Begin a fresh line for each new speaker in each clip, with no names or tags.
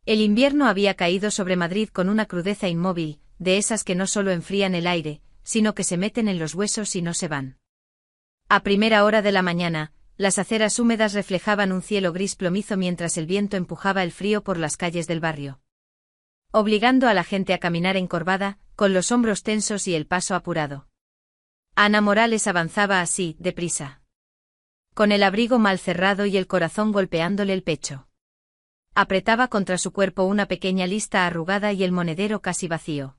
El invierno había caído sobre Madrid con una crudeza inmóvil, de esas que no solo enfrían el aire, sino que se meten en los huesos y no se van. A primera hora de la mañana, las aceras húmedas reflejaban un cielo gris plomizo mientras el viento empujaba el frío por las calles del barrio, obligando a la gente a caminar encorvada, con los hombros tensos y el paso apurado. Ana Morales avanzaba así, deprisa, con el abrigo mal cerrado y el corazón golpeándole el pecho. Apretaba contra su cuerpo una pequeña lista arrugada y el monedero casi vacío,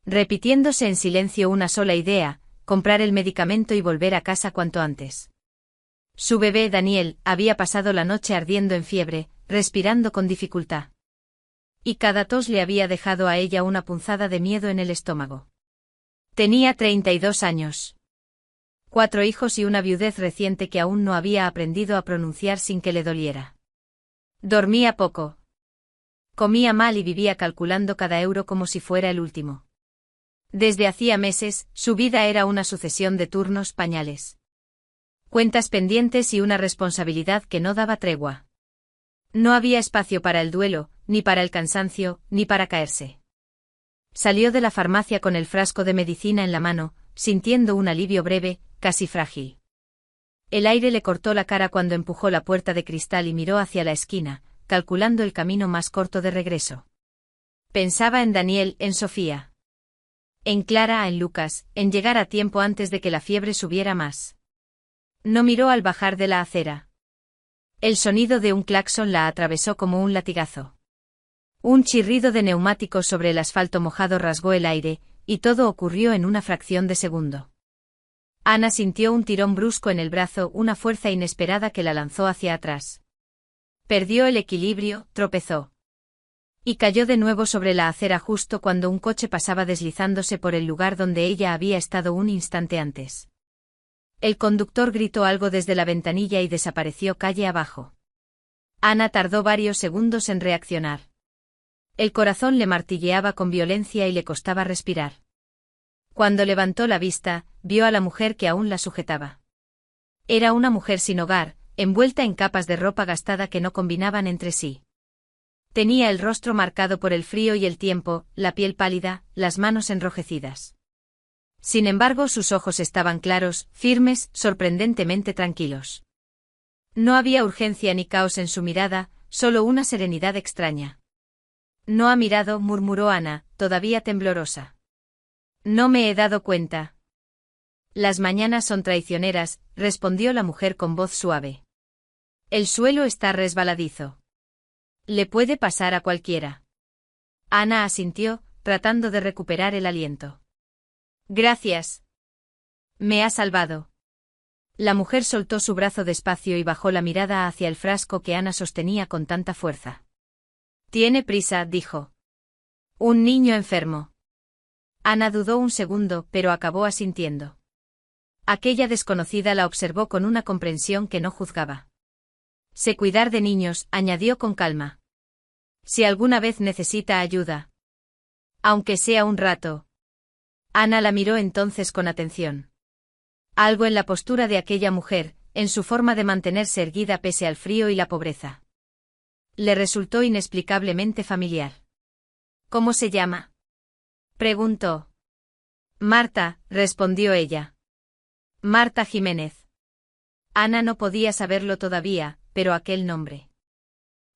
repitiéndose en silencio una sola idea: comprar el medicamento y volver a casa cuanto antes. Su bebé Daniel había pasado la noche ardiendo en fiebre, respirando con dificultad. Y cada tos le había dejado a ella una punzada de miedo en el estómago. Tenía 32 años. 4 hijos y una viudez reciente que aún no había aprendido a pronunciar sin que le doliera. Dormía poco. Comía mal y vivía calculando cada euro como si fuera el último. Desde hacía meses, su vida era una sucesión de turnos, pañales, cuentas pendientes y una responsabilidad que no daba tregua. No había espacio para el duelo, ni para el cansancio, ni para caerse. Salió de la farmacia con el frasco de medicina en la mano, sintiendo un alivio breve, casi frágil. El aire le cortó la cara cuando empujó la puerta de cristal y miró hacia la esquina, calculando el camino más corto de regreso. Pensaba en Daniel, en Sofía, en Clara, en Lucas, en llegar a tiempo antes de que la fiebre subiera más. No miró al bajar de la acera. El sonido de un claxon la atravesó como un latigazo. Un chirrido de neumáticos sobre el asfalto mojado rasgó el aire, y todo ocurrió en una fracción de segundo. Ana sintió un tirón brusco en el brazo, una fuerza inesperada que la lanzó hacia atrás. Perdió el equilibrio, tropezó. Y cayó de nuevo sobre la acera justo cuando un coche pasaba deslizándose por el lugar donde ella había estado un instante antes. El conductor gritó algo desde la ventanilla y desapareció calle abajo. Ana tardó varios segundos en reaccionar. El corazón le martilleaba con violencia y le costaba respirar. Cuando levantó la vista, vio a la mujer que aún la sujetaba. Era una mujer sin hogar, envuelta en capas de ropa gastada que no combinaban entre sí. Tenía el rostro marcado por el frío y el tiempo, la piel pálida, las manos enrojecidas. Sin embargo, sus ojos estaban claros, firmes, sorprendentemente tranquilos. No había urgencia ni caos en su mirada, solo una serenidad extraña. No ha mirado, murmuró Ana, todavía temblorosa. No me he dado cuenta. Las mañanas son traicioneras, respondió la mujer con voz suave. El suelo está resbaladizo. Le puede pasar a cualquiera. Ana asintió, tratando de recuperar el aliento. Gracias. Me ha salvado. La mujer soltó su brazo despacio y bajó la mirada hacia el frasco que Ana sostenía con tanta fuerza. Tiene prisa, dijo. Un niño enfermo. Ana dudó un segundo, pero acabó asintiendo. Aquella desconocida la observó con una comprensión que no juzgaba. Sé cuidar de niños, añadió con calma. Si alguna vez necesita ayuda. Aunque sea un rato. Ana la miró entonces con atención. Algo en la postura de aquella mujer, en su forma de mantenerse erguida pese al frío y la pobreza, le resultó inexplicablemente familiar. ¿Cómo se llama?, preguntó. Marta, respondió ella. Marta Jiménez. Ana no podía saberlo todavía, pero aquel nombre,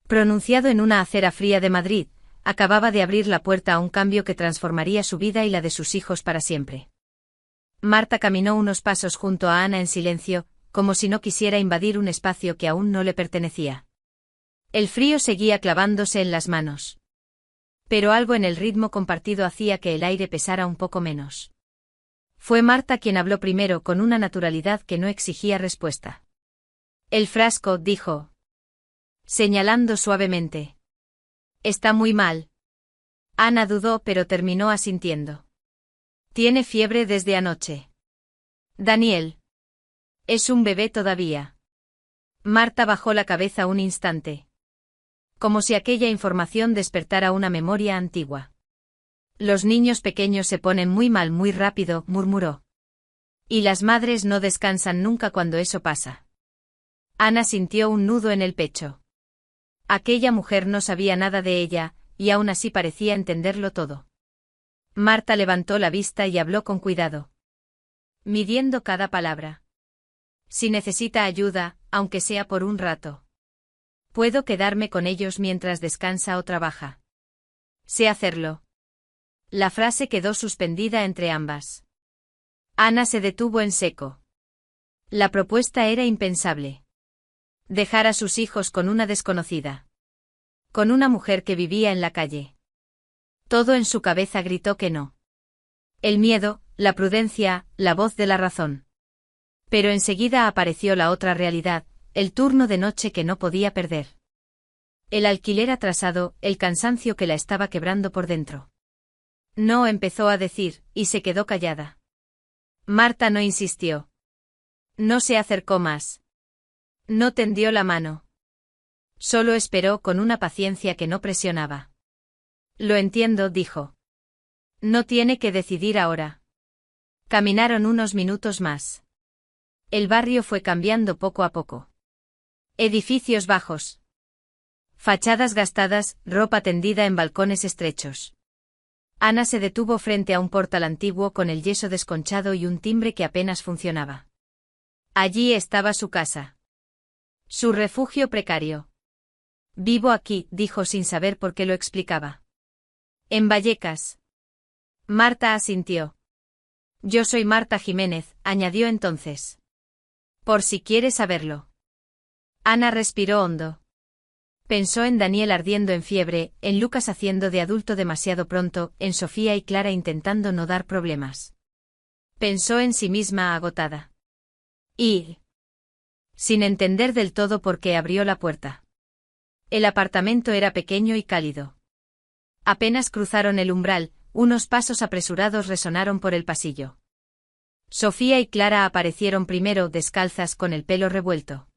pronunciado en una acera fría de Madrid, acababa de abrir la puerta a un cambio que transformaría su vida y la de sus hijos para siempre. Marta caminó unos pasos junto a Ana en silencio, como si no quisiera invadir un espacio que aún no le pertenecía. El frío seguía clavándose en las manos. Pero algo en el ritmo compartido hacía que el aire pesara un poco menos. Fue Marta quien habló primero con una naturalidad que no exigía respuesta. El frasco, dijo, señalando suavemente. Está muy mal. Ana dudó pero terminó asintiendo. Tiene fiebre desde anoche. Daniel. Es un bebé todavía. Marta bajó la cabeza un instante. Como si aquella información despertara una memoria antigua. Los niños pequeños se ponen muy mal muy rápido, murmuró. Y las madres no descansan nunca cuando eso pasa. Ana sintió un nudo en el pecho. Aquella mujer no sabía nada de ella, y aún así parecía entenderlo todo. Marta levantó la vista y habló con cuidado, midiendo cada palabra. Si necesita ayuda, aunque sea por un rato. Puedo quedarme con ellos mientras descansa o trabaja. Sé hacerlo. La frase quedó suspendida entre ambas. Ana se detuvo en seco. La propuesta era impensable. Dejar a sus hijos con una desconocida. Con una mujer que vivía en la calle. Todo en su cabeza gritó que no. El miedo, la prudencia, la voz de la razón. Pero enseguida apareció la otra realidad, el turno de noche que no podía perder. El alquiler atrasado, el cansancio que la estaba quebrando por dentro. No empezó a decir, y se quedó callada. Marta no insistió. No se acercó más. No tendió la mano. Solo esperó con una paciencia que no presionaba. Lo entiendo, dijo. No tiene que decidir ahora. Caminaron unos minutos más. El barrio fue cambiando poco a poco. Edificios bajos. Fachadas gastadas, ropa tendida en balcones estrechos. Ana se detuvo frente a un portal antiguo con el yeso desconchado y un timbre que apenas funcionaba. Allí estaba su casa. Su refugio precario. Vivo aquí, dijo sin saber por qué lo explicaba. En Vallecas. Marta asintió. Yo soy Marta Jiménez, añadió entonces. Por si quieres saberlo. Ana respiró hondo. Pensó en Daniel ardiendo en fiebre, en Lucas haciendo de adulto demasiado pronto, en Sofía y Clara intentando no dar problemas. Pensó en sí misma agotada. Y, sin entender del todo por qué, abrió la puerta. El apartamento era pequeño y cálido. Apenas cruzaron el umbral, unos pasos apresurados resonaron por el pasillo. Sofía y Clara aparecieron primero, descalzas, con el pelo revuelto.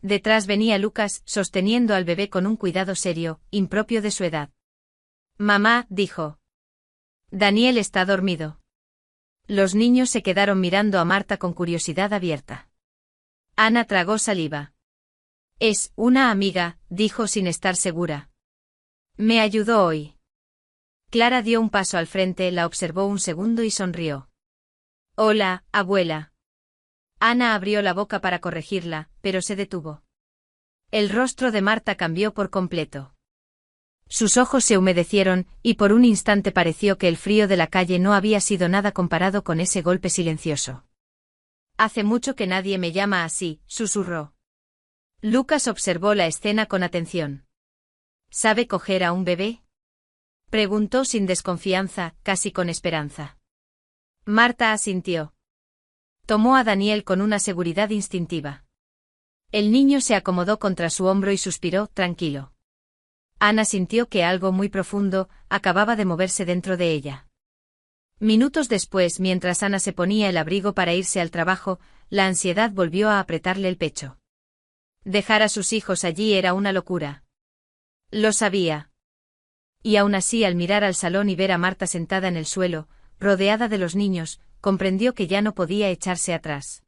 Detrás venía Lucas, sosteniendo al bebé con un cuidado serio, impropio de su edad. Mamá, dijo. Daniel está dormido. Los niños se quedaron mirando a Marta con curiosidad abierta. Ana tragó saliva. Es una amiga, dijo sin estar segura. Me ayudó hoy. Clara dio un paso al frente, la observó un segundo y sonrió. Hola, abuela. Ana abrió la boca para corregirla, pero se detuvo. El rostro de Marta cambió por completo. Sus ojos se humedecieron, y por un instante pareció que el frío de la calle no había sido nada comparado con ese golpe silencioso. Hace mucho que nadie me llama así, susurró. Lucas observó la escena con atención. ¿Sabe coger a un bebé? Preguntó sin desconfianza, casi con esperanza. Marta asintió. Tomó a Daniel con una seguridad instintiva. El niño se acomodó contra su hombro y suspiró, tranquilo. Ana sintió que algo muy profundo acababa de moverse dentro de ella. Minutos después, mientras Ana se ponía el abrigo para irse al trabajo, la ansiedad volvió a apretarle el pecho. Dejar a sus hijos allí era una locura. Lo sabía. Y aún así, al mirar al salón y ver a Marta sentada en el suelo, rodeada de los niños, comprendió que ya no podía echarse atrás.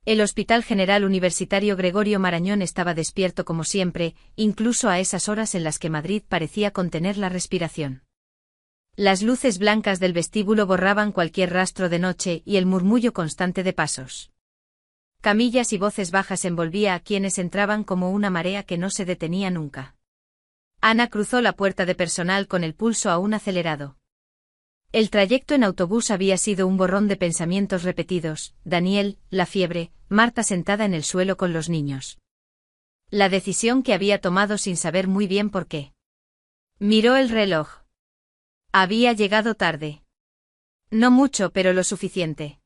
El Hospital General Universitario Gregorio Marañón estaba despierto como siempre, incluso a esas horas en las que Madrid parecía contener la respiración. Las luces blancas del vestíbulo borraban cualquier rastro de noche y el murmullo constante de pasos. Camillas y voces bajas envolvía a quienes entraban como una marea que no se detenía nunca. Ana cruzó la puerta de personal con el pulso aún acelerado. El trayecto en autobús había sido un borrón de pensamientos repetidos, Daniel, la fiebre, Marta sentada en el suelo con los niños. La decisión que había tomado sin saber muy bien por qué. Miró el reloj. Había llegado tarde. No mucho, pero lo suficiente.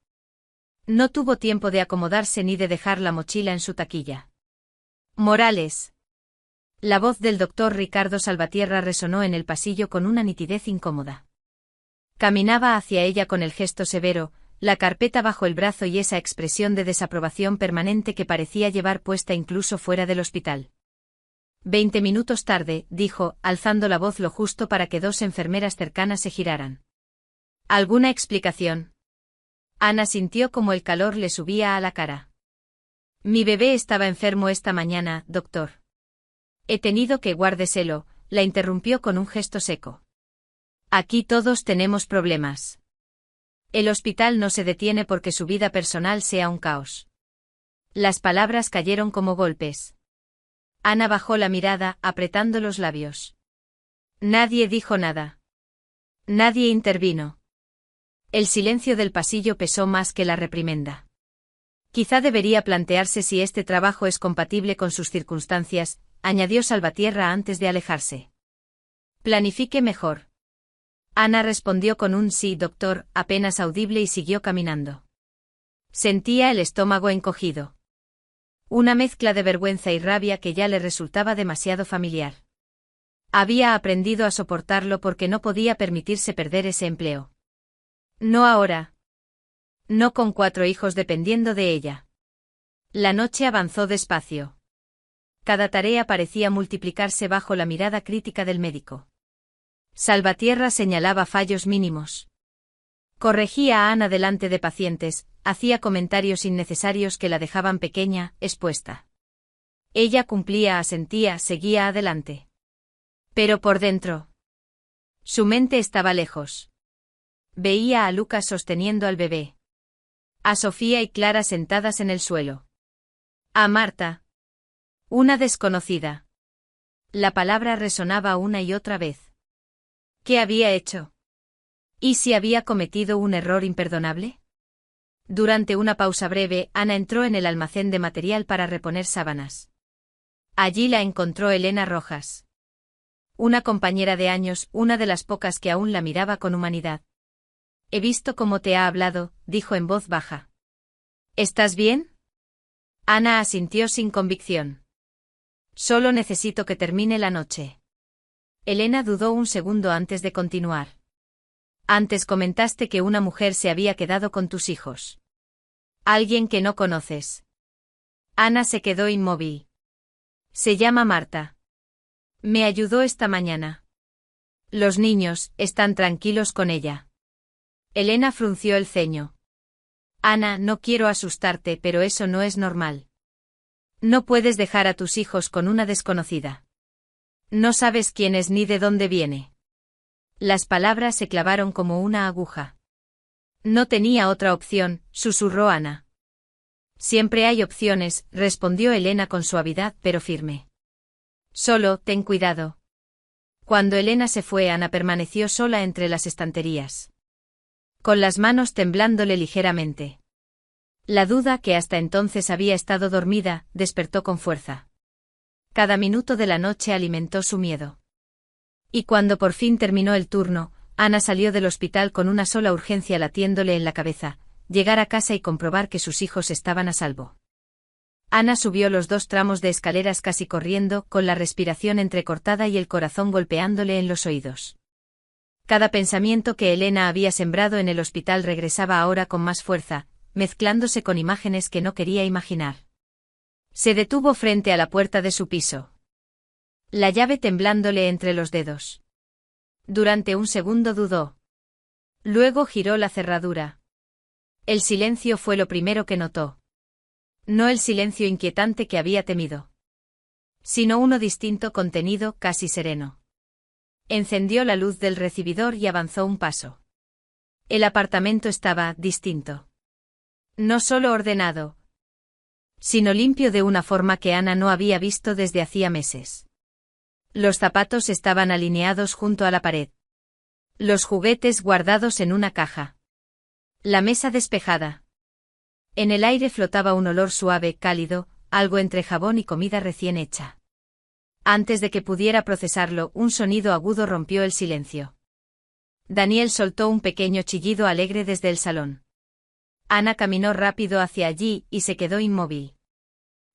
No tuvo tiempo de acomodarse ni de dejar la mochila en su taquilla. Morales. La voz del doctor Ricardo Salvatierra resonó en el pasillo con una nitidez incómoda. Caminaba hacia ella con el gesto severo, la carpeta bajo el brazo y esa expresión de desaprobación permanente que parecía llevar puesta incluso fuera del hospital. 20 minutos tarde, dijo, alzando la voz lo justo para que dos enfermeras cercanas se giraran. ¿Alguna explicación? Ana sintió como el calor le subía a la cara. Mi bebé estaba enfermo esta mañana, doctor. He tenido que guárdeselo, la interrumpió con un gesto seco. Aquí todos tenemos problemas. El hospital no se detiene porque su vida personal sea un caos. Las palabras cayeron como golpes. Ana bajó la mirada, apretando los labios. Nadie dijo nada. Nadie intervino. El silencio del pasillo pesó más que la reprimenda. Quizá debería plantearse si este trabajo es compatible con sus circunstancias, añadió Salvatierra antes de alejarse. Planifique mejor. Ana respondió con un sí, doctor, apenas audible y siguió caminando. Sentía el estómago encogido. Una mezcla de vergüenza y rabia que ya le resultaba demasiado familiar. Había aprendido a soportarlo porque no podía permitirse perder ese empleo. No ahora. No con 4 hijos dependiendo de ella. La noche avanzó despacio. Cada tarea parecía multiplicarse bajo la mirada crítica del médico. Salvatierra señalaba fallos mínimos. Corregía a Ana delante de pacientes, hacía comentarios innecesarios que la dejaban pequeña, expuesta. Ella cumplía, asentía, seguía adelante. Pero por dentro. Su mente estaba lejos. Veía a Lucas sosteniendo al bebé. A Sofía y Clara sentadas en el suelo. A Marta. Una desconocida. La palabra resonaba una y otra vez. ¿Qué había hecho? ¿Y si había cometido un error imperdonable? Durante una pausa breve, Ana entró en el almacén de material para reponer sábanas. Allí la encontró Elena Rojas. Una compañera de años, una de las pocas que aún la miraba con humanidad. He visto cómo te ha hablado, dijo en voz baja. ¿Estás bien? Ana asintió sin convicción. Solo necesito que termine la noche. Elena dudó un segundo antes de continuar. Antes comentaste que una mujer se había quedado con tus hijos. Alguien que no conoces. Ana se quedó inmóvil. Se llama Marta. Me ayudó esta mañana. Los niños están tranquilos con ella. Elena frunció el ceño. Ana, no quiero asustarte, pero eso no es normal. No puedes dejar a tus hijos con una desconocida. No sabes quién es ni de dónde viene. Las palabras se clavaron como una aguja. No tenía otra opción, susurró Ana. Siempre hay opciones, respondió Elena con suavidad pero firme. Solo, ten cuidado. Cuando Elena se fue, Ana permaneció sola entre las estanterías. Con las manos temblándole ligeramente. La duda, que hasta entonces había estado dormida, despertó con fuerza. Cada minuto de la noche alimentó su miedo. Y cuando por fin terminó el turno, Ana salió del hospital con una sola urgencia latiéndole en la cabeza: llegar a casa y comprobar que sus hijos estaban a salvo. Ana subió los 2 tramos de escaleras casi corriendo, con la respiración entrecortada y el corazón golpeándole en los oídos. Cada pensamiento que Elena había sembrado en el hospital regresaba ahora con más fuerza, mezclándose con imágenes que no quería imaginar. Se detuvo frente a la puerta de su piso. La llave temblándole entre los dedos. Durante un segundo dudó. Luego giró la cerradura. El silencio fue lo primero que notó. No el silencio inquietante que había temido. Sino uno distinto, contenido, casi sereno. Encendió la luz del recibidor y avanzó un paso. El apartamento estaba distinto. No solo ordenado, sino limpio de una forma que Ana no había visto desde hacía meses. Los zapatos estaban alineados junto a la pared. Los juguetes guardados en una caja. La mesa despejada. En el aire flotaba un olor suave, cálido, algo entre jabón y comida recién hecha. Antes de que pudiera procesarlo, un sonido agudo rompió el silencio. Daniel soltó un pequeño chillido alegre desde el salón. Ana caminó rápido hacia allí y se quedó inmóvil.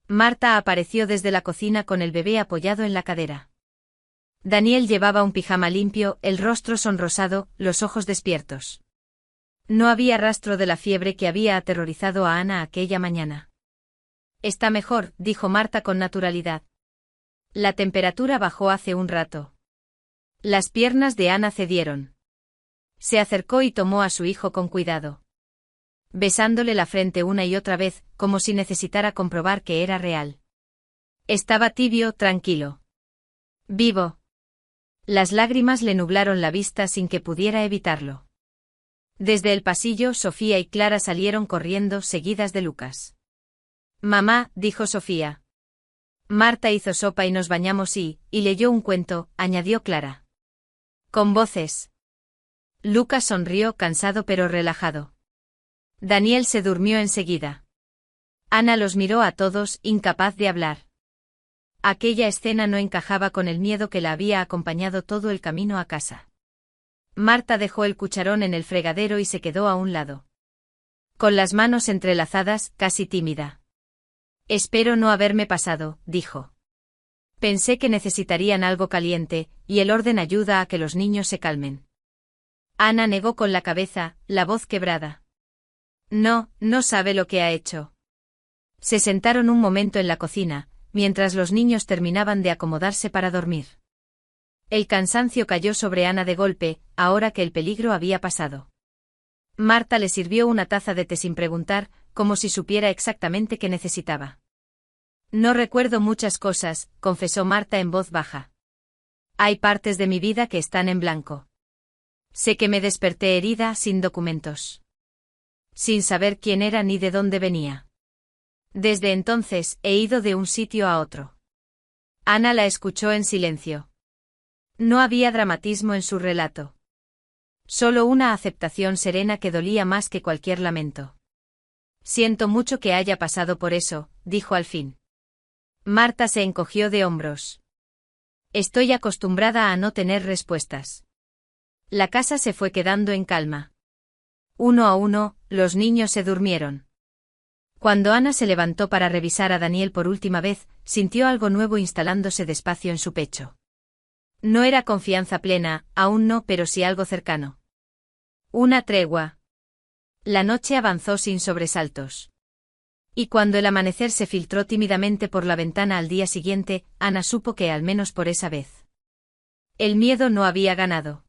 Marta apareció desde la cocina con el bebé apoyado en la cadera. Daniel llevaba un pijama limpio, el rostro sonrosado, los ojos despiertos. No había rastro de la fiebre que había aterrorizado a Ana aquella mañana. Está mejor, dijo Marta con naturalidad. La temperatura bajó hace un rato. Las piernas de Ana cedieron. Se acercó y tomó a su hijo con cuidado. Besándole la frente una y otra vez, como si necesitara comprobar que era real. Estaba tibio, tranquilo. Vivo. Las lágrimas le nublaron la vista sin que pudiera evitarlo. Desde el pasillo, Sofía y Clara salieron corriendo, seguidas de Lucas. Mamá, dijo Sofía. Marta hizo sopa y nos bañamos y leyó un cuento, añadió Clara. Con voces. Lucas sonrió, cansado pero relajado. Daniel se durmió enseguida. Ana los miró a todos, incapaz de hablar. Aquella escena no encajaba con el miedo que la había acompañado todo el camino a casa. Marta dejó el cucharón en el fregadero y se quedó a un lado. Con las manos entrelazadas, casi tímida. Espero no haberme pasado, dijo. Pensé que necesitarían algo caliente, y el orden ayuda a que los niños se calmen. Ana negó con la cabeza, la voz quebrada. No, no sabe lo que ha hecho. Se sentaron un momento en la cocina, mientras los niños terminaban de acomodarse para dormir. El cansancio cayó sobre Ana de golpe, ahora que el peligro había pasado. Marta le sirvió una taza de té sin preguntar, como si supiera exactamente qué necesitaba. No recuerdo muchas cosas, confesó Marta en voz baja. Hay partes de mi vida que están en blanco. Sé que me desperté herida, sin documentos. Sin saber quién era ni de dónde venía. Desde entonces, he ido de un sitio a otro. Ana la escuchó en silencio. No había dramatismo en su relato. Solo una aceptación serena que dolía más que cualquier lamento. Siento mucho que haya pasado por eso, dijo al fin. Marta se encogió de hombros. Estoy acostumbrada a no tener respuestas. La casa se fue quedando en calma. Uno a uno, los niños se durmieron. Cuando Ana se levantó para revisar a Daniel por última vez, sintió algo nuevo instalándose despacio en su pecho. No era confianza plena, aún no, pero sí algo cercano. Una tregua. La noche avanzó sin sobresaltos. Y cuando el amanecer se filtró tímidamente por la ventana al día siguiente, Ana supo que al menos por esa vez. El miedo no había ganado.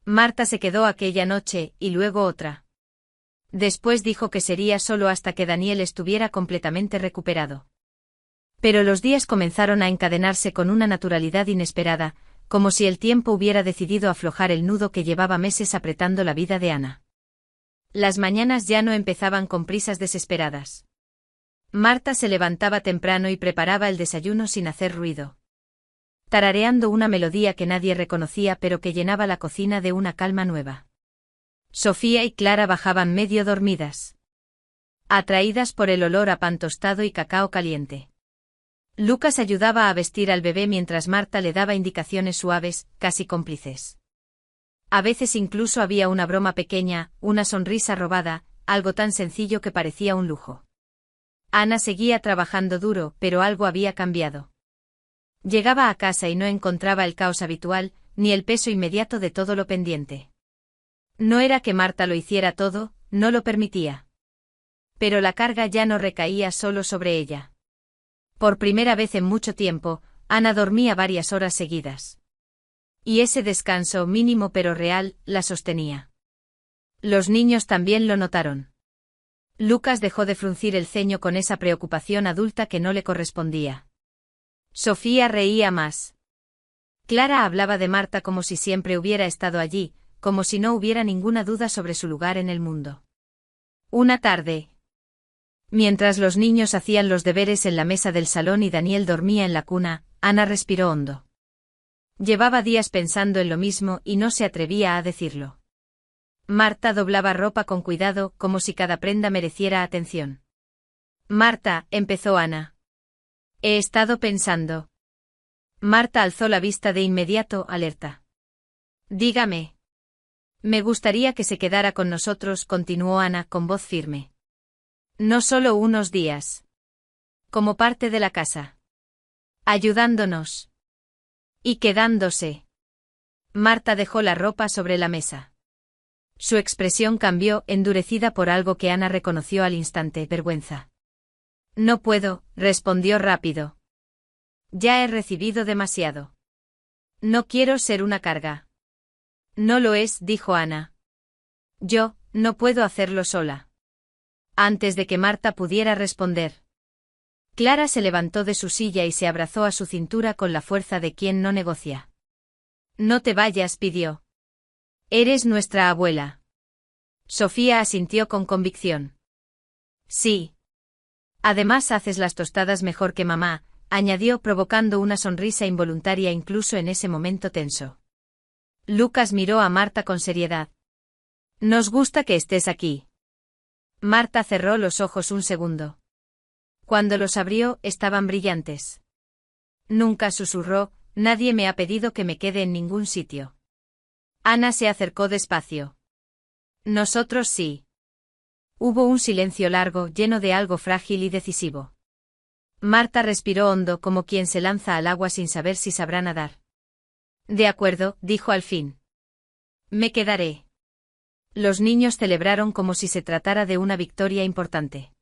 Marta se quedó aquella noche, y luego otra. Después dijo que sería solo hasta que Daniel estuviera completamente recuperado. Pero los días comenzaron a encadenarse con una naturalidad inesperada, como si el tiempo hubiera decidido aflojar el nudo que llevaba meses apretando la vida de Ana. Las mañanas ya no empezaban con prisas desesperadas. Marta se levantaba temprano y preparaba el desayuno sin hacer ruido. Tarareando una melodía que nadie reconocía pero que llenaba la cocina de una calma nueva. Sofía y Clara bajaban medio dormidas. Atraídas por el olor a pan tostado y cacao caliente. Lucas ayudaba a vestir al bebé mientras Marta le daba indicaciones suaves, casi cómplices. A veces incluso había una broma pequeña, una sonrisa robada, algo tan sencillo que parecía un lujo. Ana seguía trabajando duro, pero algo había cambiado. Llegaba a casa y no encontraba el caos habitual, ni el peso inmediato de todo lo pendiente. No era que Marta lo hiciera todo, no lo permitía. Pero la carga ya no recaía solo sobre ella. Por primera vez en mucho tiempo, Ana dormía varias horas seguidas. Y ese descanso mínimo pero real, la sostenía. Los niños también lo notaron. Lucas dejó de fruncir el ceño con esa preocupación adulta que no le correspondía. Sofía reía más. Clara hablaba de Marta como si siempre hubiera estado allí, como si no hubiera ninguna duda sobre su lugar en el mundo. Una tarde. Mientras los niños hacían los deberes en la mesa del salón y Daniel dormía en la cuna, Ana respiró hondo. Llevaba días pensando en lo mismo y no se atrevía a decirlo. Marta doblaba ropa con cuidado, como si cada prenda mereciera atención. Marta, empezó Ana. He estado pensando. Marta alzó la vista de inmediato, alerta. Dígame. Me gustaría que se quedara con nosotros, continuó Ana con voz firme. No solo unos días. Como parte de la casa. Ayudándonos. Y quedándose. Marta dejó la ropa sobre la mesa. Su expresión cambió, endurecida por algo que Ana reconoció al instante, vergüenza. No puedo, respondió rápido. Ya he recibido demasiado. No quiero ser una carga. No lo es, dijo Ana. Yo, no puedo hacerlo sola. Antes de que Marta pudiera responder. Clara se levantó de su silla y se abrazó a su cintura con la fuerza de quien no negocia. No te vayas, pidió. Eres nuestra abuela. Sofía asintió con convicción. Sí. Además haces las tostadas mejor que mamá, añadió provocando una sonrisa involuntaria incluso en ese momento tenso. Lucas miró a Marta con seriedad. Nos gusta que estés aquí. Marta cerró los ojos un segundo. Cuando los abrió, estaban brillantes. Nunca susurró, nadie me ha pedido que me quede en ningún sitio. Ana se acercó despacio. Nosotros sí. Hubo un silencio largo, lleno de algo frágil y decisivo. Marta respiró hondo como quien se lanza al agua sin saber si sabrá nadar. De acuerdo, dijo al fin. Me quedaré. Los niños celebraron como si se tratara de una victoria importante.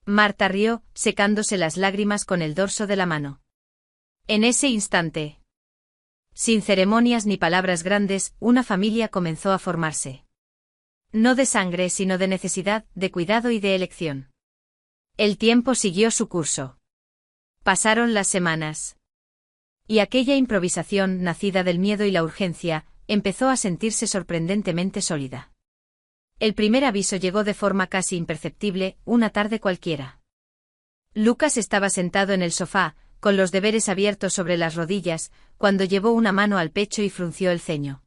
Marta rió, secándose las lágrimas con el dorso de la mano. En ese instante, sin ceremonias ni palabras grandes, una familia comenzó a formarse. No de sangre, sino de necesidad, de cuidado y de elección. El tiempo siguió su curso. Pasaron las semanas. Y aquella improvisación, nacida del miedo y la urgencia, empezó a sentirse sorprendentemente sólida. El primer aviso llegó de forma casi imperceptible, una tarde cualquiera. Lucas estaba sentado en el sofá, con los deberes abiertos sobre las rodillas, cuando llevó una mano al pecho y frunció el ceño.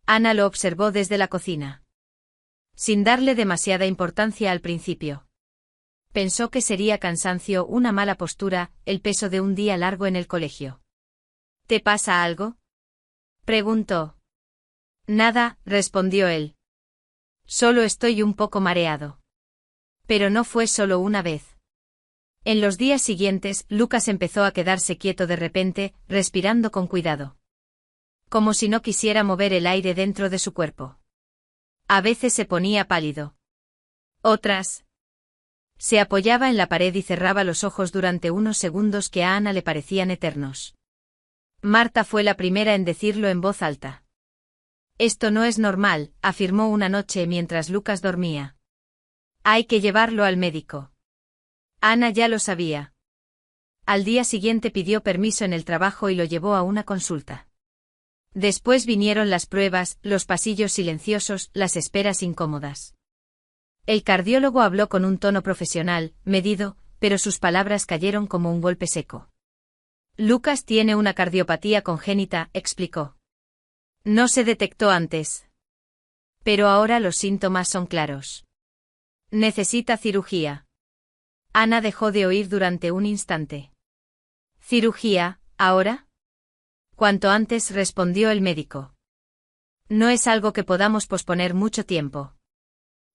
Ana lo observó desde la cocina. Sin darle demasiada importancia al principio. Pensó que sería cansancio, una mala postura, el peso de un día largo en el colegio. ¿Te pasa algo?, preguntó. Nada, respondió él. Solo estoy un poco mareado. Pero no fue solo una vez. En los días siguientes, Lucas empezó a quedarse quieto de repente, respirando con cuidado. Como si no quisiera mover el aire dentro de su cuerpo. A veces se ponía pálido. Otras. Se apoyaba en la pared y cerraba los ojos durante unos segundos que a Ana le parecían eternos. Marta fue la primera en decirlo en voz alta. Esto no es normal, afirmó una noche mientras Lucas dormía. Hay que llevarlo al médico. Ana ya lo sabía. Al día siguiente pidió permiso en el trabajo y lo llevó a una consulta. Después vinieron las pruebas, los pasillos silenciosos, las esperas incómodas. El cardiólogo habló con un tono profesional, medido, pero sus palabras cayeron como un golpe seco. Lucas tiene una cardiopatía congénita, explicó. No se detectó antes. Pero ahora los síntomas son claros. Necesita cirugía. Ana dejó de oír durante un instante. ¿Cirugía, ahora? Cuanto antes, respondió el médico. No es algo que podamos posponer mucho tiempo.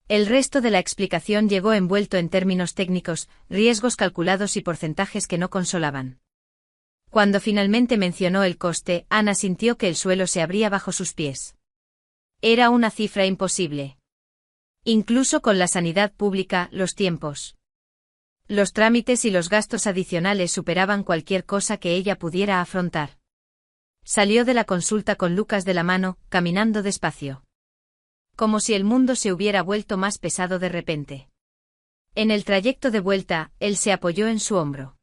El resto de la explicación llegó envuelto en términos técnicos, riesgos calculados y porcentajes que no consolaban. Cuando finalmente mencionó el coste, Ana sintió que el suelo se abría bajo sus pies. Era una cifra imposible. Incluso con la sanidad pública, los tiempos. Los trámites y los gastos adicionales superaban cualquier cosa que ella pudiera afrontar. Salió de la consulta con Lucas de la mano, caminando despacio. Como si el mundo se hubiera vuelto más pesado de repente. En el trayecto de vuelta, él se apoyó en su hombro.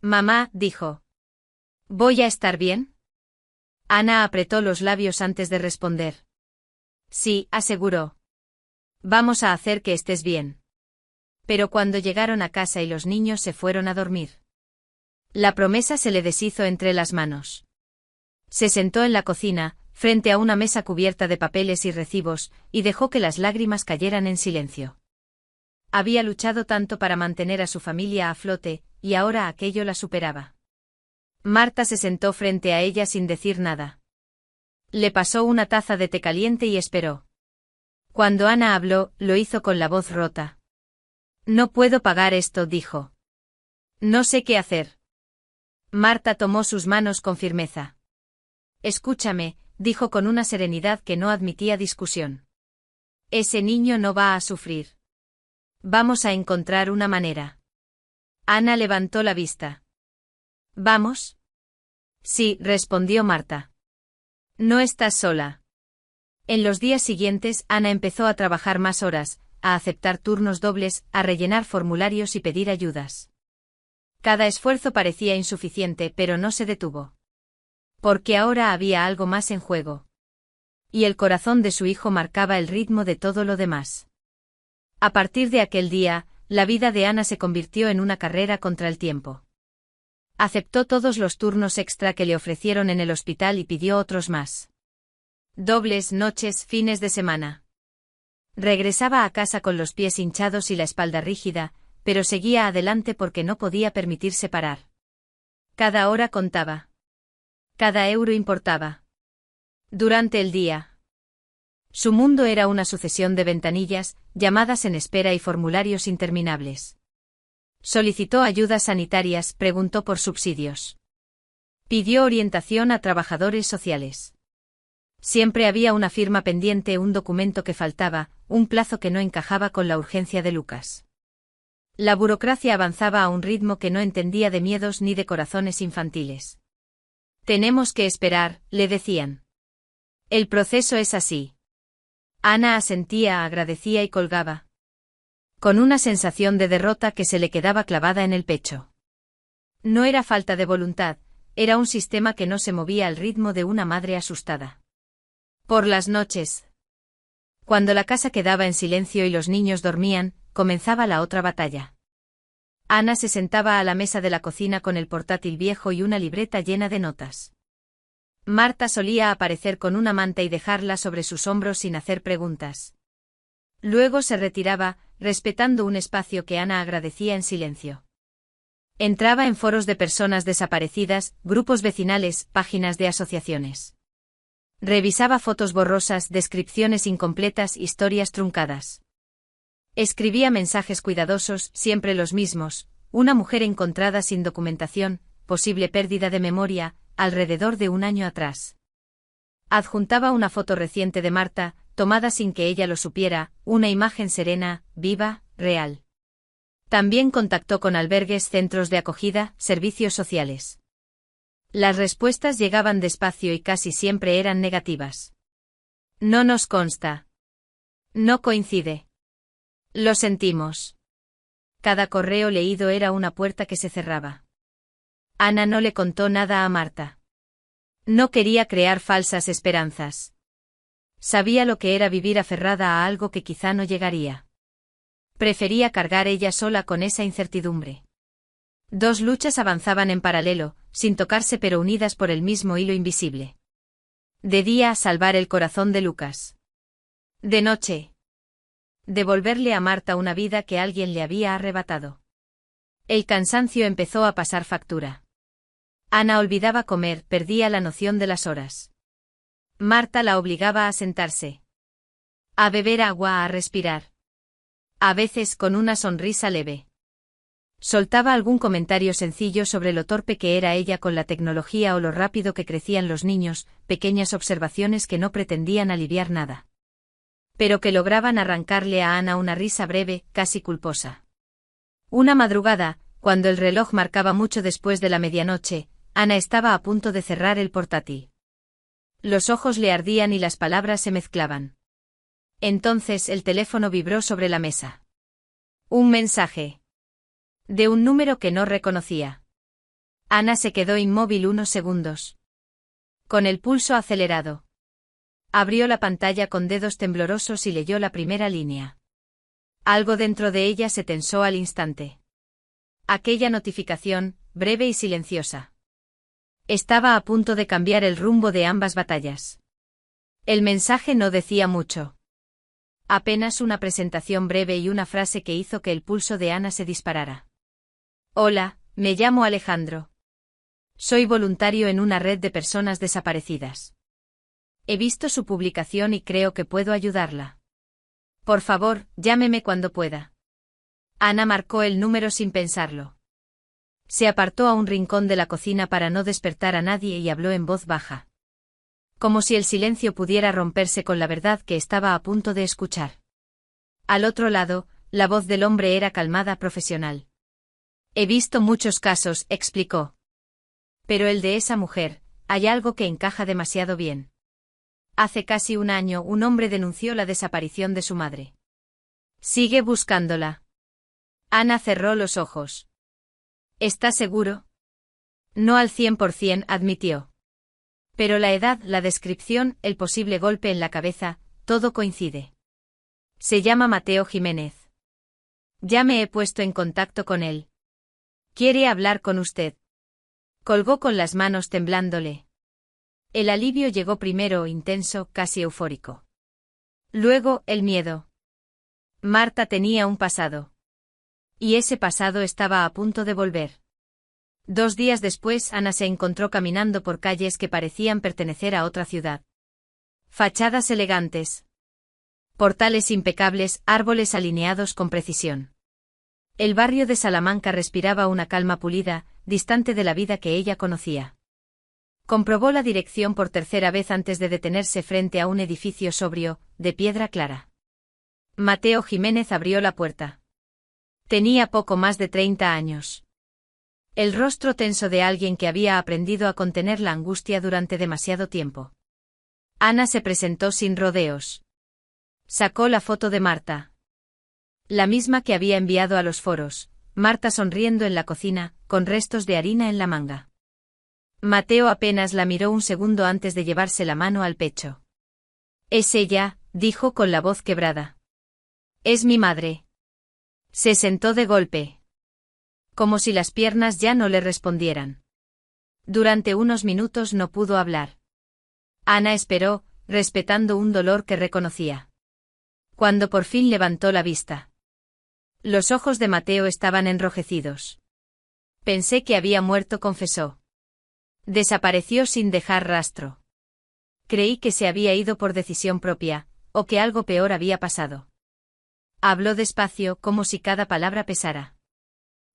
Mamá, dijo. ¿Voy a estar bien? Ana apretó los labios antes de responder. Sí, aseguró. Vamos a hacer que estés bien. Pero cuando llegaron a casa y los niños se fueron a dormir, la promesa se le deshizo entre las manos. Se sentó en la cocina, frente a una mesa cubierta de papeles y recibos, y dejó que las lágrimas cayeran en silencio. Había luchado tanto para mantener a su familia a flote, y ahora aquello la superaba. Marta se sentó frente a ella sin decir nada. Le pasó una taza de té caliente y esperó. Cuando Ana habló, lo hizo con la voz rota. No puedo pagar esto, dijo. No sé qué hacer. Marta tomó sus manos con firmeza. Escúchame, dijo con una serenidad que no admitía discusión. Ese niño no va a sufrir. Vamos a encontrar una manera. Ana levantó la vista. ¿Vamos? Sí, respondió Marta. No estás sola. En los días siguientes, Ana empezó a trabajar más horas, a aceptar turnos dobles, a rellenar formularios y pedir ayudas. Cada esfuerzo parecía insuficiente, pero no se detuvo. Porque ahora había algo más en juego. Y el corazón de su hijo marcaba el ritmo de todo lo demás. A partir de aquel día, la vida de Ana se convirtió en una carrera contra el tiempo. Aceptó todos los turnos extra que le ofrecieron en el hospital y pidió otros más. Dobles, noches, fines de semana. Regresaba a casa con los pies hinchados y la espalda rígida, pero seguía adelante porque no podía permitirse parar. Cada hora contaba. Cada euro importaba. Durante el día. Su mundo era una sucesión de ventanillas, llamadas en espera y formularios interminables. Solicitó ayudas sanitarias, preguntó por subsidios. Pidió orientación a trabajadores sociales. Siempre había una firma pendiente, un documento que faltaba, un plazo que no encajaba con la urgencia de Lucas. La burocracia avanzaba a un ritmo que no entendía de miedos ni de corazones infantiles. Tenemos que esperar, le decían. El proceso es así. Ana asentía, agradecía y colgaba. Con una sensación de derrota que se le quedaba clavada en el pecho. No era falta de voluntad, era un sistema que no se movía al ritmo de una madre asustada. Por las noches. Cuando la casa quedaba en silencio y los niños dormían, comenzaba la otra batalla. Ana se sentaba a la mesa de la cocina con el portátil viejo y una libreta llena de notas. Marta solía aparecer con una manta y dejarla sobre sus hombros sin hacer preguntas. Luego se retiraba, respetando un espacio que Ana agradecía en silencio. Entraba en foros de personas desaparecidas, grupos vecinales, páginas de asociaciones. Revisaba fotos borrosas, descripciones incompletas, historias truncadas. Escribía mensajes cuidadosos, siempre los mismos: una mujer encontrada sin documentación, posible pérdida de memoria, alrededor de un año atrás. Adjuntaba una foto reciente de Marta, tomada sin que ella lo supiera, una imagen serena, viva, real. También contactó con albergues, centros de acogida, servicios sociales. Las respuestas llegaban despacio y casi siempre eran negativas. No nos consta. No coincide. Lo sentimos. Cada correo leído era una puerta que se cerraba. Ana no le contó nada a Marta. No quería crear falsas esperanzas. Sabía lo que era vivir aferrada a algo que quizá no llegaría. Prefería cargar ella sola con esa incertidumbre. Dos luchas avanzaban en paralelo, sin tocarse pero unidas por el mismo hilo invisible. De día, salvar el corazón de Lucas. De noche, devolverle a Marta una vida que alguien le había arrebatado. El cansancio empezó a pasar factura. Ana olvidaba comer, perdía la noción de las horas. Marta la obligaba a sentarse. A beber agua, a respirar. A veces con una sonrisa leve. Soltaba algún comentario sencillo sobre lo torpe que era ella con la tecnología o lo rápido que crecían los niños, pequeñas observaciones que no pretendían aliviar nada. Pero que lograban arrancarle a Ana una risa breve, casi culposa. Una madrugada, cuando el reloj marcaba mucho después de la medianoche, Ana estaba a punto de cerrar el portátil. Los ojos le ardían y las palabras se mezclaban. Entonces el teléfono vibró sobre la mesa. Un mensaje. De un número que no reconocía. Ana se quedó inmóvil unos segundos. Con el pulso acelerado. Abrió la pantalla con dedos temblorosos y leyó la primera línea. Algo dentro de ella se tensó al instante. Aquella notificación, breve y silenciosa. Estaba a punto de cambiar el rumbo de ambas batallas. El mensaje no decía mucho. Apenas una presentación breve y una frase que hizo que el pulso de Ana se disparara. Hola, me llamo Alejandro. Soy voluntario en una red de personas desaparecidas. He visto su publicación y creo que puedo ayudarla. Por favor, llámeme cuando pueda. Ana marcó el número sin pensarlo. Se apartó a un rincón de la cocina para no despertar a nadie y habló en voz baja. Como si el silencio pudiera romperse con la verdad que estaba a punto de escuchar. Al otro lado, la voz del hombre era calmada, profesional. He visto muchos casos, explicó. Pero el de esa mujer, hay algo que encaja demasiado bien. Hace casi un año un hombre denunció la desaparición de su madre. ¿Sigue buscándola? Ana cerró los ojos. ¿Está seguro? No al 100%, admitió. Pero la edad, la descripción, el posible golpe en la cabeza, todo coincide. Se llama Mateo Jiménez. Ya me he puesto en contacto con él. ¿Quiere hablar con usted? Colgó con las manos temblándole. El alivio llegó primero, intenso, casi eufórico. Luego, el miedo. Marta tenía un pasado. Y ese pasado estaba a punto de volver. 2 días después, Ana se encontró caminando por calles que parecían pertenecer a otra ciudad. Fachadas elegantes. Portales impecables, árboles alineados con precisión. El barrio de Salamanca respiraba una calma pulida, distante de la vida que ella conocía. Comprobó la dirección por tercera vez antes de detenerse frente a un edificio sobrio, de piedra clara. Mateo Jiménez abrió la puerta. Tenía poco más de 30 años. El rostro tenso de alguien que había aprendido a contener la angustia durante demasiado tiempo. Ana se presentó sin rodeos. Sacó la foto de Marta. La misma que había enviado a los foros, Marta sonriendo en la cocina, con restos de harina en la manga. Mateo apenas la miró un segundo antes de llevarse la mano al pecho. «Es ella», dijo con la voz quebrada. «Es mi madre». Se sentó de golpe. Como si las piernas ya no le respondieran. Durante unos minutos no pudo hablar. Ana esperó, respetando un dolor que reconocía. Cuando por fin levantó la vista. Los ojos de Mateo estaban enrojecidos. «Pensé que había muerto», confesó. Desapareció sin dejar rastro. Creí que se había ido por decisión propia, o que algo peor había pasado. Habló despacio, como si cada palabra pesara.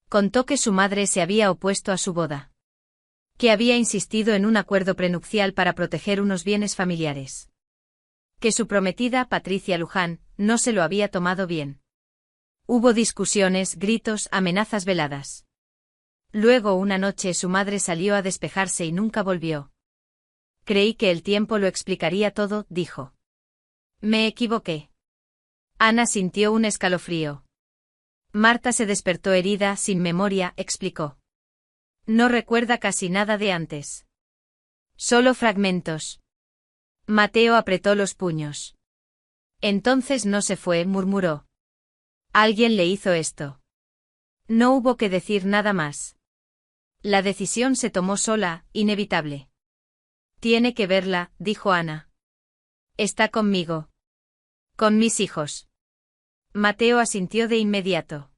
Contó que su madre se había opuesto a su boda. Que había insistido en un acuerdo prenupcial para proteger unos bienes familiares. Que su prometida, Patricia Luján, no se lo había tomado bien. Hubo discusiones, gritos, amenazas veladas. Luego una noche su madre salió a despejarse y nunca volvió. Creí que el tiempo lo explicaría todo, dijo. Me equivoqué. Ana sintió un escalofrío. Marta se despertó herida, sin memoria, explicó. No recuerda casi nada de antes. Solo fragmentos. Mateo apretó los puños. Entonces no se fue, murmuró. Alguien le hizo esto. No hubo que decir nada más. La decisión se tomó sola, inevitable. Tiene que verla, dijo Ana. Está conmigo. Con mis hijos. Mateo asintió de inmediato.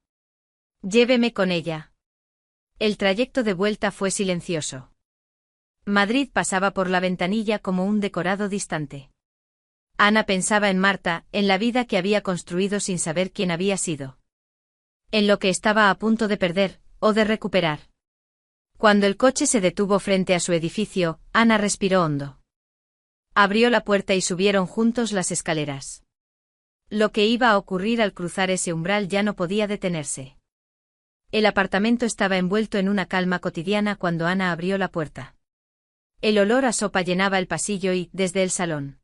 Lléveme con ella. El trayecto de vuelta fue silencioso. Madrid pasaba por la ventanilla como un decorado distante. Ana pensaba en Marta, en la vida que había construido sin saber quién había sido. En lo que estaba a punto de perder, o de recuperar. Cuando el coche se detuvo frente a su edificio, Ana respiró hondo. Abrió la puerta y subieron juntos las escaleras. Lo que iba a ocurrir al cruzar ese umbral ya no podía detenerse. El apartamento estaba envuelto en una calma cotidiana cuando Ana abrió la puerta. El olor a sopa llenaba el pasillo y, desde el salón,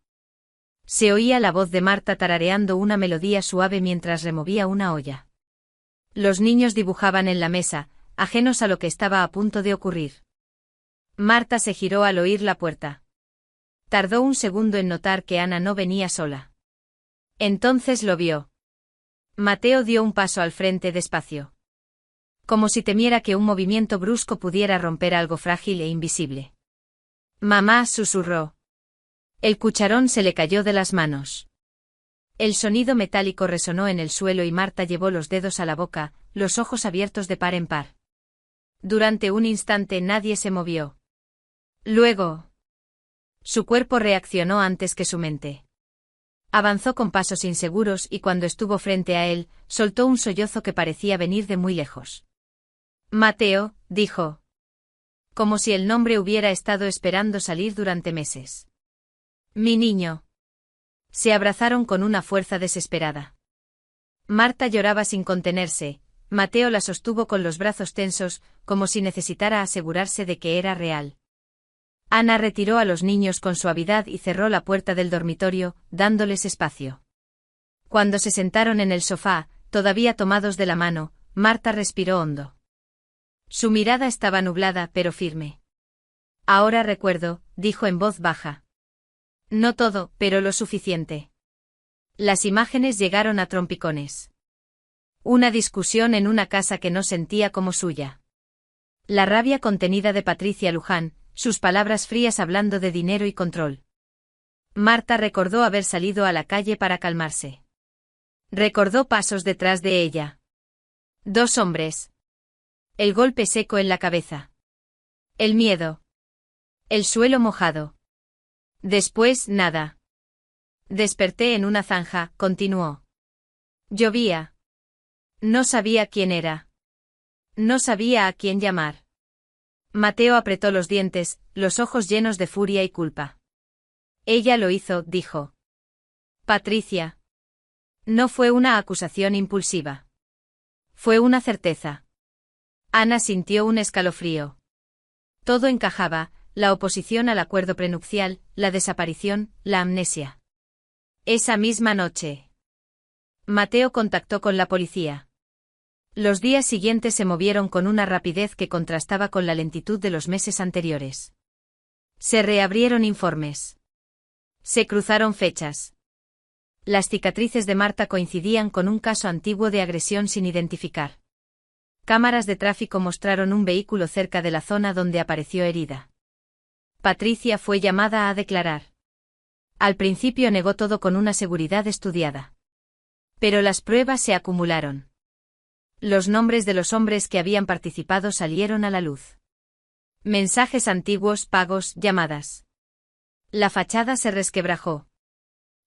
se oía la voz de Marta tarareando una melodía suave mientras removía una olla. Los niños dibujaban en la mesa, ajenos a lo que estaba a punto de ocurrir. Marta se giró al oír la puerta. Tardó un segundo en notar que Ana no venía sola. Entonces lo vio. Mateo dio un paso al frente despacio. Como si temiera que un movimiento brusco pudiera romper algo frágil e invisible. Mamá, susurró. El cucharón se le cayó de las manos. El sonido metálico resonó en el suelo y Marta llevó los dedos a la boca, los ojos abiertos de par en par. Durante un instante nadie se movió. Luego, su cuerpo reaccionó antes que su mente. Avanzó con pasos inseguros y cuando estuvo frente a él, soltó un sollozo que parecía venir de muy lejos. Mateo, dijo. Como si el nombre hubiera estado esperando salir durante meses. Mi niño. Se abrazaron con una fuerza desesperada. Marta lloraba sin contenerse, Mateo la sostuvo con los brazos tensos, como si necesitara asegurarse de que era real. Ana retiró a los niños con suavidad y cerró la puerta del dormitorio, dándoles espacio. Cuando se sentaron en el sofá, todavía tomados de la mano, Marta respiró hondo. Su mirada estaba nublada pero firme. Ahora recuerdo, dijo en voz baja. No todo, pero lo suficiente. Las imágenes llegaron a trompicones. Una discusión en una casa que no sentía como suya. La rabia contenida de Patricia Luján, sus palabras frías hablando de dinero y control. Marta recordó haber salido a la calle para calmarse. Recordó pasos detrás de ella. 2 hombres. El golpe seco en la cabeza. El miedo. El suelo mojado. Después, nada. Desperté en una zanja, continuó. Llovía. No sabía quién era. No sabía a quién llamar. Mateo apretó los dientes, los ojos llenos de furia y culpa. Ella lo hizo, dijo. Patricia. No fue una acusación impulsiva. Fue una certeza. Ana sintió un escalofrío. Todo encajaba, la oposición al acuerdo prenupcial, la desaparición, la amnesia. Esa misma noche. Mateo contactó con la policía. Los días siguientes se movieron con una rapidez que contrastaba con la lentitud de los meses anteriores. Se reabrieron informes. Se cruzaron fechas. Las cicatrices de Marta coincidían con un caso antiguo de agresión sin identificar. Cámaras de tráfico mostraron un vehículo cerca de la zona donde apareció herida. Patricia fue llamada a declarar. Al principio negó todo con una seguridad estudiada. Pero las pruebas se acumularon. Los nombres de los hombres que habían participado salieron a la luz. Mensajes antiguos, pagos, llamadas. La fachada se resquebrajó.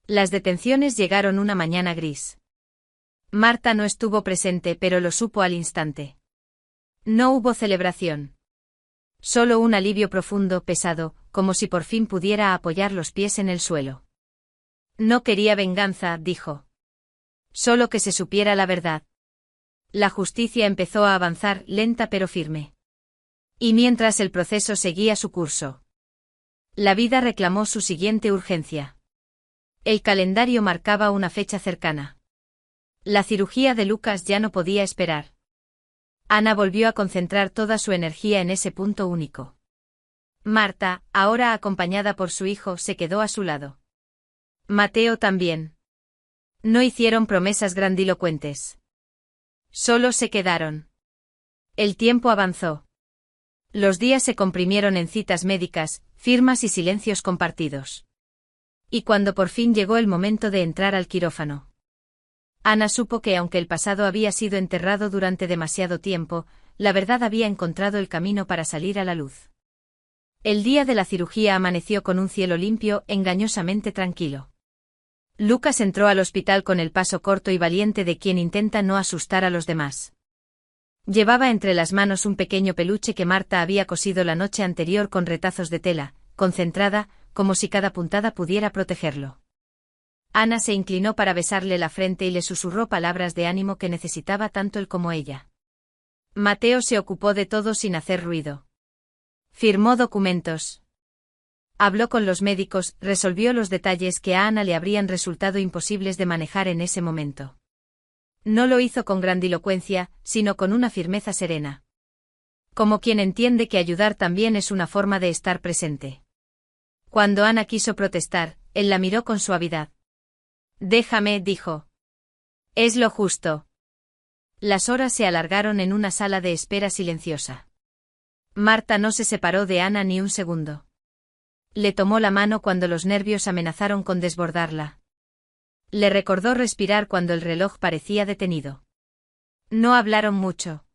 Las detenciones llegaron una mañana gris. Marta no estuvo presente, pero lo supo al instante. No hubo celebración. Solo un alivio profundo, pesado, como si por fin pudiera apoyar los pies en el suelo. No quería venganza, dijo. Solo que se supiera la verdad. La justicia empezó a avanzar, lenta pero firme. Y mientras el proceso seguía su curso. La vida reclamó su siguiente urgencia. El calendario marcaba una fecha cercana. La cirugía de Lucas ya no podía esperar. Ana volvió a concentrar toda su energía en ese punto único. Marta, ahora acompañada por su hijo, se quedó a su lado. Mateo también. No hicieron promesas grandilocuentes. Solo se quedaron. El tiempo avanzó. Los días se comprimieron en citas médicas, firmas y silencios compartidos. Y cuando por fin llegó el momento de entrar al quirófano. Ana supo que aunque el pasado había sido enterrado durante demasiado tiempo, la verdad había encontrado el camino para salir a la luz. El día de la cirugía amaneció con un cielo limpio, engañosamente tranquilo. Lucas entró al hospital con el paso corto y valiente de quien intenta no asustar a los demás. Llevaba entre las manos un pequeño peluche que Marta había cosido la noche anterior con retazos de tela, concentrada, como si cada puntada pudiera protegerlo. Ana se inclinó para besarle la frente y le susurró palabras de ánimo que necesitaba tanto él como ella. Mateo se ocupó de todo sin hacer ruido. Firmó documentos. Habló con los médicos, resolvió los detalles que a Ana le habrían resultado imposibles de manejar en ese momento. No lo hizo con grandilocuencia, sino con una firmeza serena. Como quien entiende que ayudar también es una forma de estar presente. Cuando Ana quiso protestar, él la miró con suavidad. Déjame, dijo. Es lo justo. Las horas se alargaron en una sala de espera silenciosa. Marta no se separó de Ana ni un segundo. Le tomó la mano cuando los nervios amenazaron con desbordarla. Le recordó respirar cuando el reloj parecía detenido. No hablaron mucho.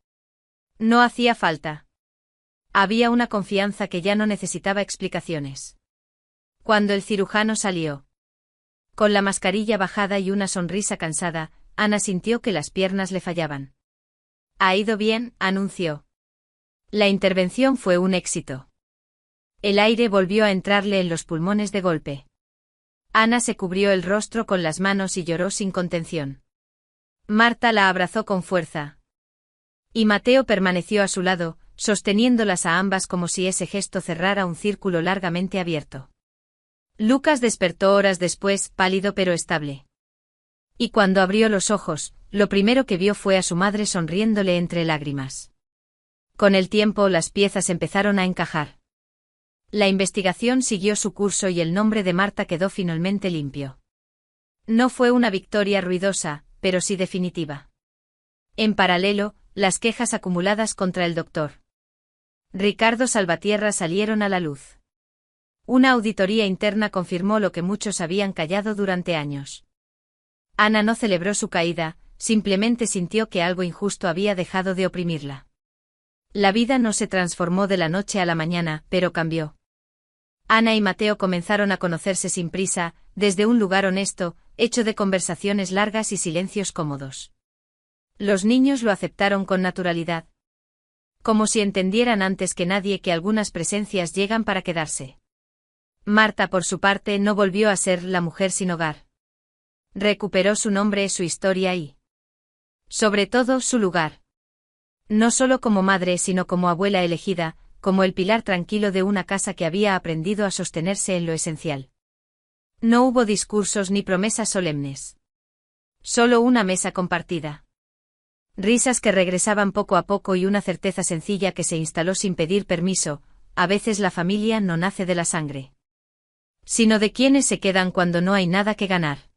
No hacía falta. Había una confianza que ya no necesitaba explicaciones. Cuando el cirujano salió, con la mascarilla bajada y una sonrisa cansada, Ana sintió que las piernas le fallaban. «Ha ido bien», anunció. La intervención fue un éxito. El aire volvió a entrarle en los pulmones de golpe. Ana se cubrió el rostro con las manos y lloró sin contención. Marta la abrazó con fuerza. Y Mateo permaneció a su lado, sosteniéndolas a ambas como si ese gesto cerrara un círculo largamente abierto. Lucas despertó horas después, pálido pero estable. Y cuando abrió los ojos, lo primero que vio fue a su madre sonriéndole entre lágrimas. Con el tiempo las piezas empezaron a encajar. La investigación siguió su curso y el nombre de Marta quedó finalmente limpio. No fue una victoria ruidosa, pero sí definitiva. En paralelo, las quejas acumuladas contra el doctor Ricardo Salvatierra salieron a la luz. Una auditoría interna confirmó lo que muchos habían callado durante años. Ana no celebró su caída, simplemente sintió que algo injusto había dejado de oprimirla. La vida no se transformó de la noche a la mañana, pero cambió. Ana y Mateo comenzaron a conocerse sin prisa, desde un lugar honesto, hecho de conversaciones largas y silencios cómodos. Los niños lo aceptaron con naturalidad. Como si entendieran antes que nadie que algunas presencias llegan para quedarse. Marta, por su parte, no volvió a ser la mujer sin hogar. Recuperó su nombre, su historia y, sobre todo, su lugar. No solo como madre, sino como abuela elegida, como el pilar tranquilo de una casa que había aprendido a sostenerse en lo esencial. No hubo discursos ni promesas solemnes. Solo una mesa compartida. Risas que regresaban poco a poco y una certeza sencilla que se instaló sin pedir permiso: a veces la familia no nace de la sangre, sino de quienes se quedan cuando no hay nada que ganar.